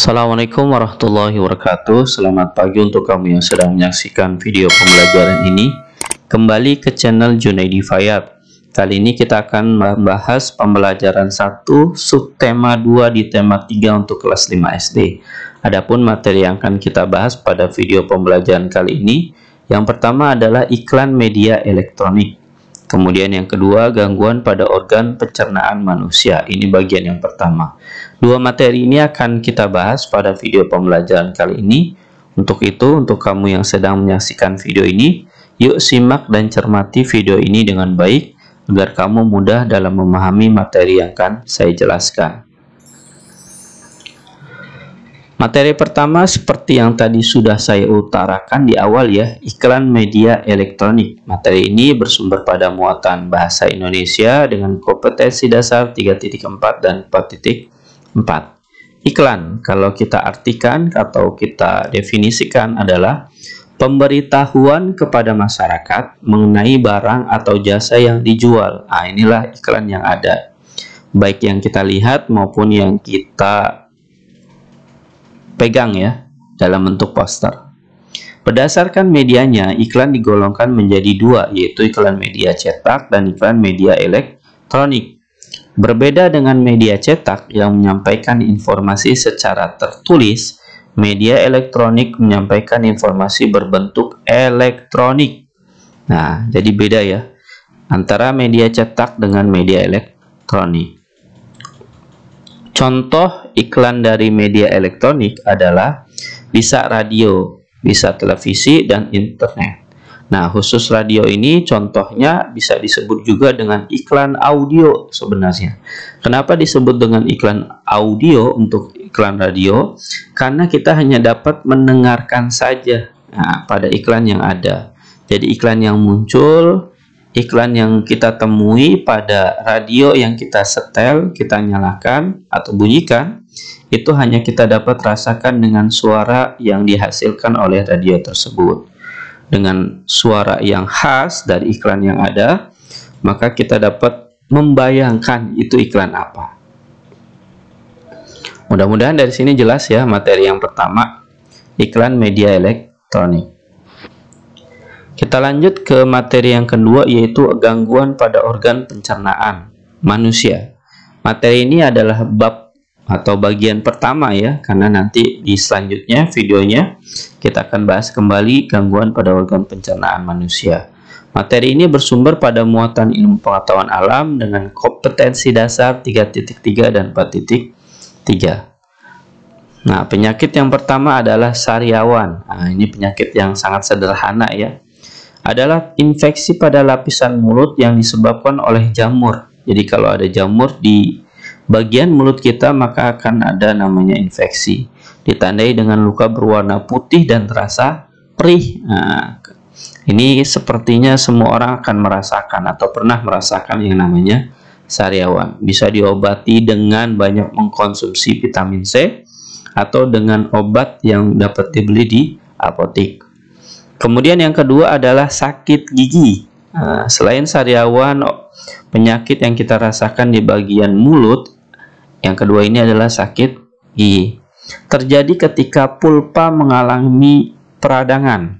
Assalamualaikum warahmatullahi wabarakatuh. Selamat pagi untuk kamu yang sedang menyaksikan video pembelajaran ini. Kembali ke channel Junaidi Fayad. Kali ini kita akan membahas pembelajaran 1 subtema 2 di tema 3 untuk kelas 5 SD. Adapun materi yang akan kita bahas pada video pembelajaran kali ini, yang pertama adalah iklan media elektronik. Kemudian yang kedua, gangguan pada organ pencernaan manusia. Ini bagian yang pertama. Dua materi ini akan kita bahas pada video pembelajaran kali ini. Untuk itu, untuk kamu yang sedang menyaksikan video ini, yuk simak dan cermati video ini dengan baik, agar kamu mudah dalam memahami materi yang akan saya jelaskan. Materi pertama seperti yang tadi sudah saya utarakan di awal ya, iklan media elektronik. Materi ini bersumber pada muatan bahasa Indonesia dengan kompetensi dasar 3.4 dan 4.4. Iklan, kalau kita artikan atau kita definisikan adalah pemberitahuan kepada masyarakat mengenai barang atau jasa yang dijual. Nah, inilah iklan yang ada. Baik yang kita lihat maupun yang kita pegang ya, dalam bentuk poster. Berdasarkan medianya, iklan digolongkan menjadi dua, yaitu iklan media cetak dan iklan media elektronik. Berbeda dengan media cetak yang menyampaikan informasi secara tertulis, media elektronik menyampaikan informasi berbentuk elektronik. Nah, jadi beda ya antara media cetak dengan media elektronik. Contoh iklan dari media elektronik adalah bisa radio, bisa televisi, dan internet. Nah, khusus radio ini contohnya bisa disebut juga dengan iklan audio sebenarnya. Kenapa disebut dengan iklan audio untuk iklan radio? Karena kita hanya dapat mendengarkan saja pada iklan yang ada. Jadi iklan yang muncul, iklan yang kita temui pada radio yang kita setel, kita nyalakan atau bunyikan, itu hanya kita dapat rasakan dengan suara yang dihasilkan oleh radio tersebut. Dengan suara yang khas dari iklan yang ada, maka kita dapat membayangkan itu iklan apa. Mudah-mudahan dari sini jelas ya materi yang pertama, iklan media elektronik. Kita lanjut ke materi yang kedua, yaitu gangguan pada organ pencernaan manusia. Materi ini adalah bab atau bagian pertama ya, karena nanti di selanjutnya videonya kita akan bahas kembali gangguan pada organ pencernaan manusia. Materi ini bersumber pada muatan ilmu pengetahuan alam dengan kompetensi dasar 3.3 dan 4.3. Nah, penyakit yang pertama adalah sariawan. Nah, ini penyakit yang sangat sederhana ya. Adalah infeksi pada lapisan mulut yang disebabkan oleh jamur. Jadi kalau ada jamur di bagian mulut kita, maka akan ada namanya infeksi. Ditandai dengan luka berwarna putih dan terasa perih. Nah, ini sepertinya semua orang akan merasakan atau pernah merasakan yang namanya sariawan. Bisa diobati dengan banyak mengkonsumsi vitamin C atau dengan obat yang dapat dibeli di apotek. Kemudian yang kedua adalah sakit gigi. Nah, selain sariawan, penyakit yang kita rasakan di bagian mulut, yang kedua ini adalah sakit gigi. Terjadi ketika pulpa mengalami peradangan.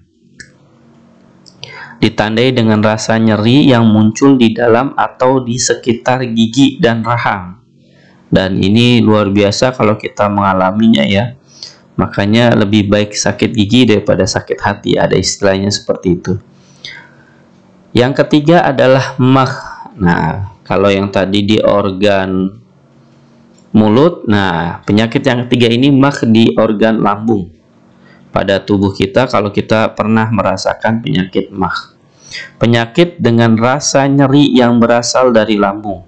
Ditandai dengan rasa nyeri yang muncul di dalam atau di sekitar gigi dan rahang. Dan ini luar biasa kalau kita mengalaminya ya. Makanya lebih baik sakit gigi daripada sakit hati, ada istilahnya seperti itu. Yang ketiga adalah magh. Nah, kalau yang tadi di organ mulut, nah penyakit yang ketiga ini magh di organ lambung. Pada tubuh kita kalau kita pernah merasakan penyakit magh. Penyakit dengan rasa nyeri yang berasal dari lambung,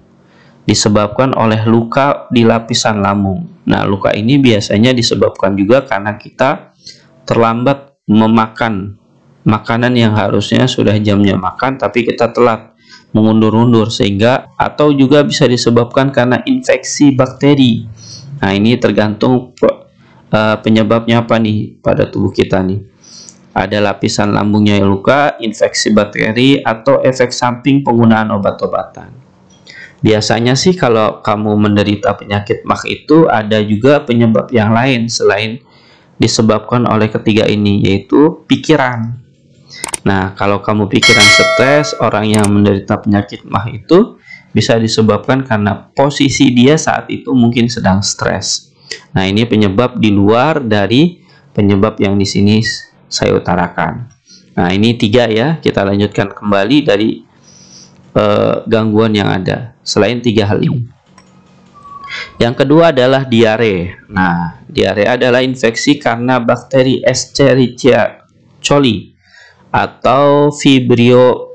disebabkan oleh luka di lapisan lambung. Nah, luka ini biasanya disebabkan juga karena kita terlambat memakan makanan yang harusnya sudah jamnya makan, tapi kita telat mengundur-undur, sehingga atau juga bisa disebabkan karena infeksi bakteri. Nah, ini tergantung penyebabnya apa nih pada tubuh kita nih. Ada lapisan lambungnya yang luka, infeksi bakteri, atau efek samping penggunaan obat-obatan. Biasanya sih kalau kamu menderita penyakit MAH itu ada juga penyebab yang lain selain disebabkan oleh ketiga ini, yaitu pikiran. Nah, kalau kamu pikiran stres, orang yang menderita penyakit MAH itu bisa disebabkan karena posisi dia saat itu mungkin sedang stres. Nah, ini penyebab di luar dari penyebab yang di sini saya utarakan. Nah, ini 3 ya. Kita lanjutkan kembali dari gangguan yang ada selain 3 hal ini. Yang kedua adalah diare. Nah, diare adalah infeksi karena bakteri Escherichia coli atau Vibrio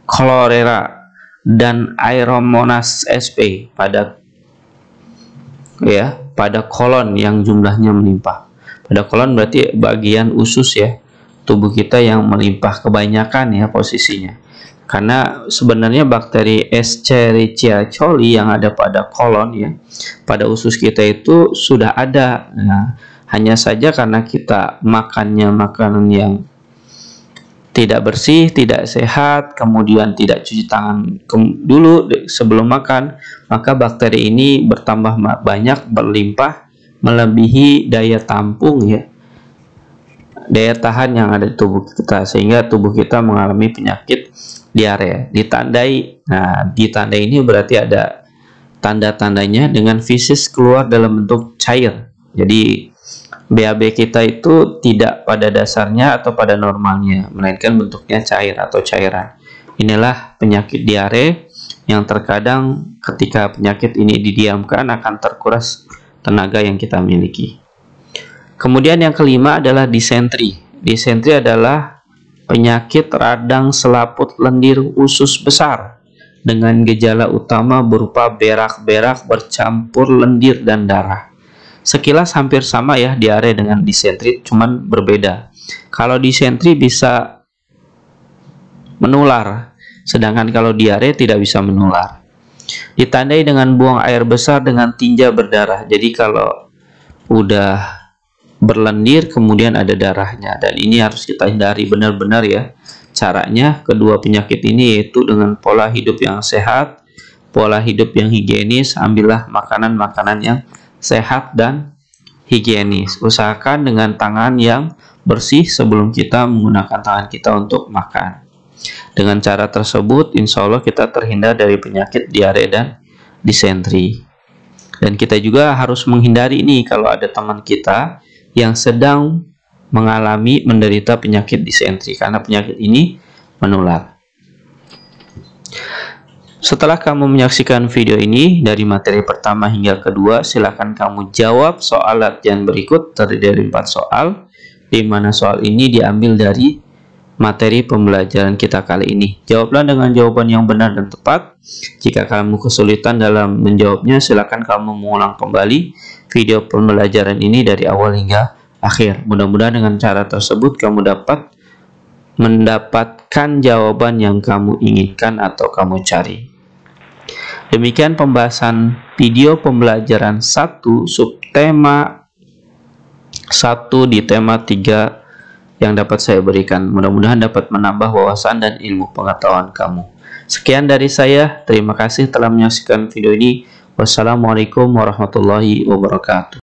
cholera dan Aeromonas sp pada kolon yang jumlahnya melimpah. Pada kolon berarti bagian usus ya, tubuh kita yang melimpah kebanyakan ya posisinya. Karena sebenarnya bakteri Escherichia coli yang ada pada kolon ya, pada usus kita itu sudah ada. Nah, hanya saja karena kita makannya makanan yang tidak bersih, tidak sehat, kemudian tidak cuci tangan dulu sebelum makan, maka bakteri ini bertambah banyak, berlimpah, melebihi daya tampung ya, daya tahan yang ada di tubuh kita, sehingga tubuh kita mengalami penyakit diare. Ditandai, nah ditandai ini berarti ada tanda-tandanya dengan feses keluar dalam bentuk cair. Jadi BAB kita itu tidak pada dasarnya atau pada normalnya, melainkan bentuknya cair atau cairan. Inilah penyakit diare yang terkadang ketika penyakit ini didiamkan akan terkuras tenaga yang kita miliki. Kemudian yang kelima adalah disentri. Disentri adalah penyakit radang selaput lendir usus besar dengan gejala utama berupa berak-berak bercampur lendir dan darah. Sekilas hampir sama ya diare dengan disentri, cuman berbeda. Kalau disentri bisa menular, sedangkan kalau diare tidak bisa menular. Ditandai dengan buang air besar dengan tinja berdarah. Jadi kalau udah berlendir kemudian ada darahnya, dan ini harus kita hindari benar-benar ya. Caranya kedua penyakit ini yaitu dengan pola hidup yang sehat, pola hidup yang higienis. Ambillah makanan-makanan yang sehat dan higienis. Usahakan dengan tangan yang bersih sebelum kita menggunakan tangan kita untuk makan. Dengan cara tersebut insya Allah kita terhindar dari penyakit diare dan disentri. Dan kita juga harus menghindari ini kalau ada teman kita yang sedang menderita penyakit disentri, karena penyakit ini menular. Setelah kamu menyaksikan video ini dari materi pertama hingga kedua, silakan kamu jawab soal latihan berikut, terdiri dari 4 soal, di mana soal ini diambil dari materi pembelajaran kita kali ini. Jawablah dengan jawaban yang benar dan tepat. Jika kamu kesulitan dalam menjawabnya, silakan kamu mengulang kembali video pembelajaran ini dari awal hingga akhir. Mudah-mudahan dengan cara tersebut kamu dapat mendapatkan jawaban yang kamu inginkan atau kamu cari. Demikian pembahasan video pembelajaran 1 subtema 1 di tema 3 yang dapat saya berikan. Mudah-mudahan dapat menambah wawasan dan ilmu pengetahuan kamu. Sekian dari saya. Terima kasih telah menyaksikan video ini. Wassalamualaikum warahmatullahi wabarakatuh.